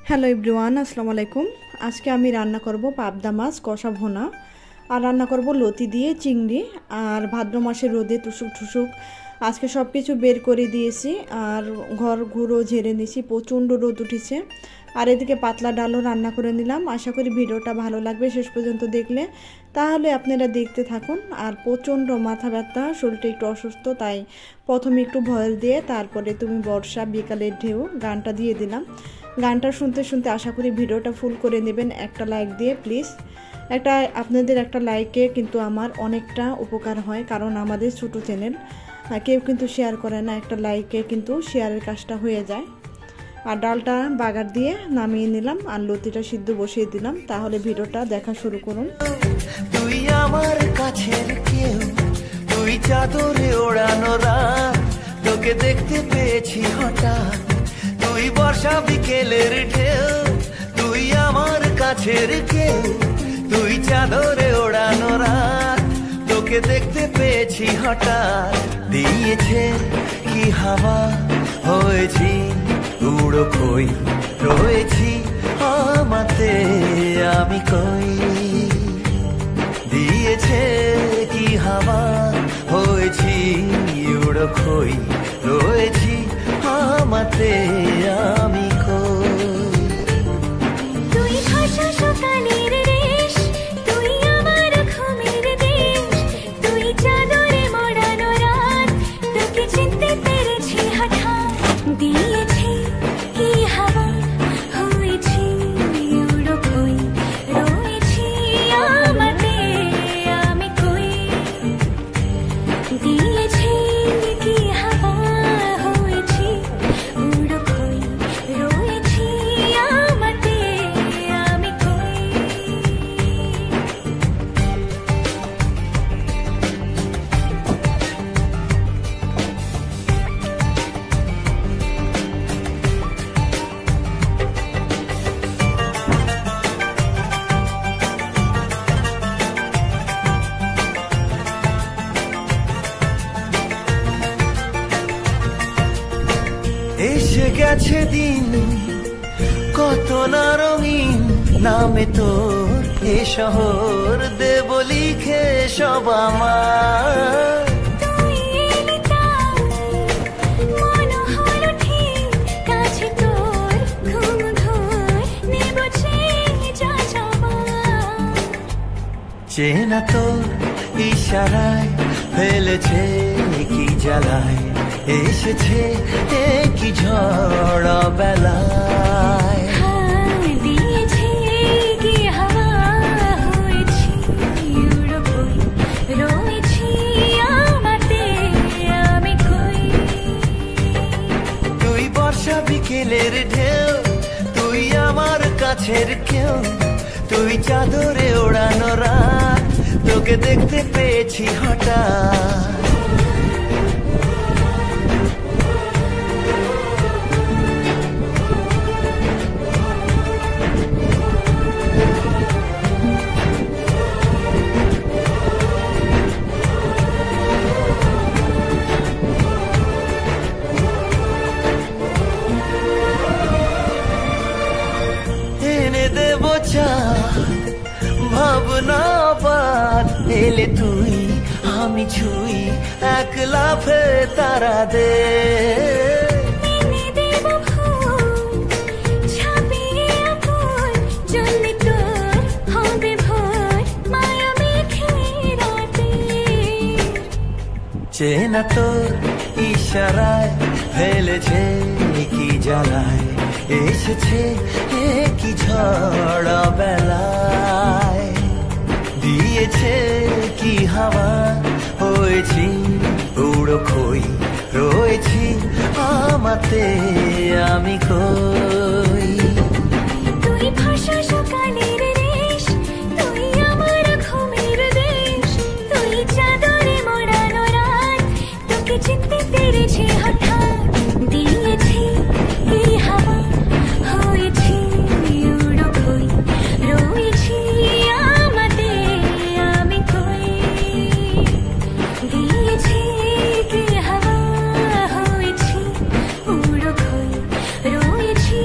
Hello everyone, আসসালামু আলাইকুম। আজকে আমি রান্না করব পাবদা মাছ কষা ভুনা, আর রান্না করব লতি দিয়ে চিংড়ি। আর ভাদ্র মাসের রোদে টুসুক টুসুক আজকে সব কিছু বের করে দিয়েছি, আর ঘর ঘুরো ঝেড়ে নিয়েছি, প্রচণ্ড রোদ উঠেছে। আর এদিকে পাতলা ডালও রান্না করে নিলাম। আশা করি ভিডিওটা ভালো লাগবে শেষ পর্যন্ত দেখলে, তাহলে আপনারা দেখতে থাকুন। আর প্রচণ্ড মাথা ব্যথা, শরীরটা একটু অসুস্থ, তাই প্রথমে একটু ভয়েস দিয়ে তারপরে তুমি বর্ষা বিকালের ঢেউ গানটা দিয়ে দিলাম। গানটা শুনতে শুনতে আশা করি ভিডিওটা ফুল করে নেবেন একটা লাইক দিয়ে প্লিজ। আপনাদের একটা লাইকে কিন্তু আমার অনেকটা উপকার হয়, কারণ আমাদের ছোট চ্যানেল, কেউ কিন্তু শেয়ার করে না, একটা লাইকে কিন্তু শেয়ারের কাজটা হয়ে যায়। আর ডালটা বাগার দিয়ে নামিয়ে নিলাম, আর লতিটা সিদ্ধ বসিয়ে দিলাম। তাহলে ভিডিওটা দেখা শুরু করুন। তুই আমার কাছের কেউ, তুই চাদরে ওড়ানো রাত, তোকে দেখতে পেয়েছি হঠাৎ, তুই বর্ষা বিকেলের ঢেউ। তুই আমার কাছের কেউ, তুই চাদরে ওড়ানো রাত, তোকে দেখতে পেয়েছি হঠাৎ। দিয়েছে কি হাওয়া, হয়েছি উড়ো কই, রয়েছি আমাতে আমি কই। দিয়েছে কি হাওয়া, হয়েছি উড়ো কই, রয়েছি আমাতে আমি কই। তুই ভাষা সকালের রেশ, তুই আমার ঘুমের দেশ, তুই চাদরে মোড়ানো রাত, তোকে চিনতে পেরেছি হঠাৎ। দিয়েছি কি হাওয়া, হয়েছি উড়ো কই, রয়েছি আমাতে আমি কই। দিয়েছি কি হাওয়া, হয়েছি উড়ো কই, রয়েছি আমাতে আমি কই। এসে গেছে দিন কত না রঙিন, নামে তোর এ শহর দেব লিখে সব আমার। তুই এলি তাই মন হলো ঠিক, কাছে তোর ঘুম ঘোর নেব যা যাবার। চেনা তোর ইশারায় ফেলেছে কি জ্বালায়, এসেছে কি ঝড় বেলায়। দিয়েছি কি হাওয়া, হয়েছি উড়ো কই, রয়েছি আমাতে আমি কই। তুই বর্ষা বিকেলের ঢেউ, তুই আমার কাছের কেউ, তুই চাদরে ওড়ানো রাত, তোকে দেখতে পেয়েছি হঠাৎ। এনে দেব চা ভাবনা বাদ, এলে তুই আমি ছুই এক লাফে তারা দে। এনে দেব ফুল ছাপিয়ে ফুল, জলদি তোর হবে ভোর মায়া মেঘে রাতে। চেনা তোর ইশারায় ফেলেছে কি জ্বালায়, এসেছে কি ঝড় বেলায়। দিয়েছে কি হাওয়া, হয়েছি উড়ো কই, রয়েছি আমাতে আমি কই। তুই ভাষা সকালের রেশ, তুই আমার ঘুমের দেশ, তুই চাদরে মোড়ানো রাত, তোকে চিনতে পেরেছি হঠাৎ। দিয়েছি কি হাওয়া, হয়েছি উড়ো কই, রয়েছি আমাতে আমি কই। দিয়েছি কি হাওয়া, হয়েছি উড়ো কই, রয়েছি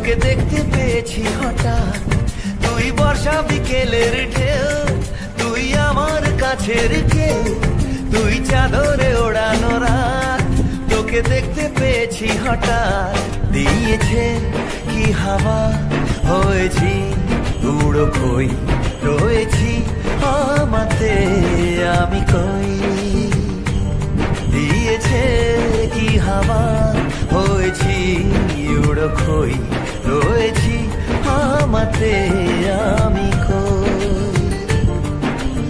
তোকে দেখতে পেয়েছি হঠাৎ, তুই বর্ষা বিকেলের ঢেউ, তুই আমার কাছের কেউ, তুই চাদরে ওড়ানো রাত, তোকে দেখতে পেয়েছি হঠাৎ। দিয়েছে কি হাওয়া, হয়েছি উড়ো কই, রয়েছি আমাতে আমি কই। দিয়েছে কি হাওয়া, হয়েছি উড়ো কই, রয়েছি আমাতে আমি কই।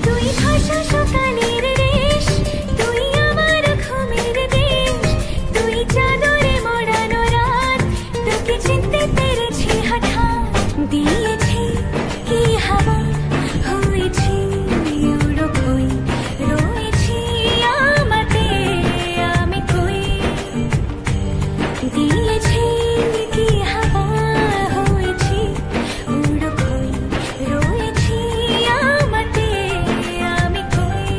তুই ভাষা সকালের রেশ, তুই আমার ঘুমের দেশ, তুই চাদরে মোড়ানো রাত, তোকে চিনতে পেরেছি হঠাৎ। দিয়েছি কি হাওয়া, হয়েছি উড়ো কই, রয়েছি আমাতে আমি কই। দিয়েছি কি হাওয়া, হয়েছি উড়ো কই, রয়েছি আমাতে আমি কই।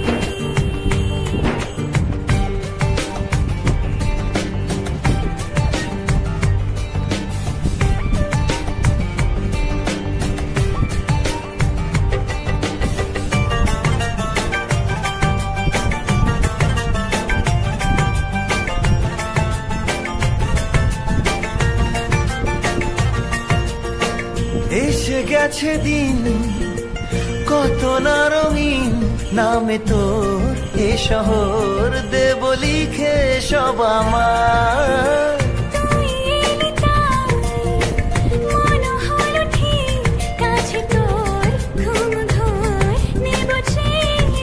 এসে গেছে দিন কত না রঙিন, নামে তোর এ শহর দেব লিখে সব আমার। তুই এলি তাই মন হলো ঠিক, কাছে তোর ঘুম ধোয় নেব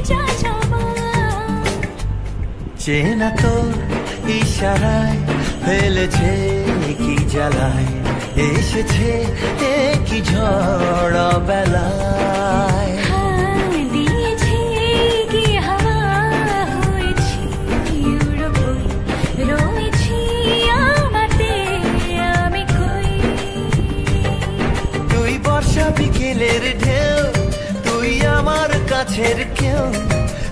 যা যাবার। চেনা তোর ইশারায় ফেলেছে কি জ্বালায়, এসেছে কি ঝড় বেলায়। দিয়েছি কি হাওয়া, হয়েছি উড়ো কই, রয়েছি আমাতে আমি কই। তুই বর্ষা বিকেলের ঢেউ, তুই আমার কাছের কেউ,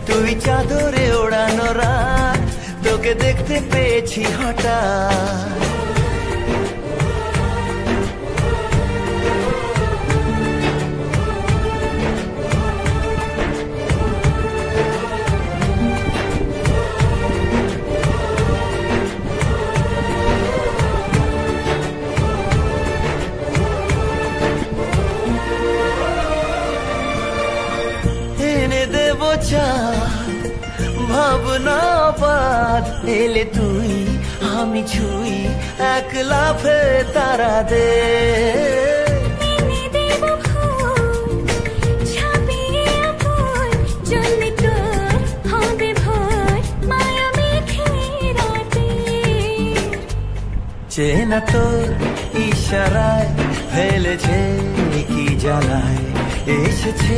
তুই চাদরে ওড়ানো রাত, তোকে দেখতে পেয়েছি হঠাৎ। এনে দেব চাঁদ ভাবনা বাদ, এলে তুই আমি ছুঁই এক লাফে তারা দে। এনে দেব ফুল ছাপিয়ে ফুল, জ্বলবে তোর হবে ভোর মায়া মেঘে রাতে। চেনা তোর ইশারায় ফেলেছে কি জ্বালায়, এসেছে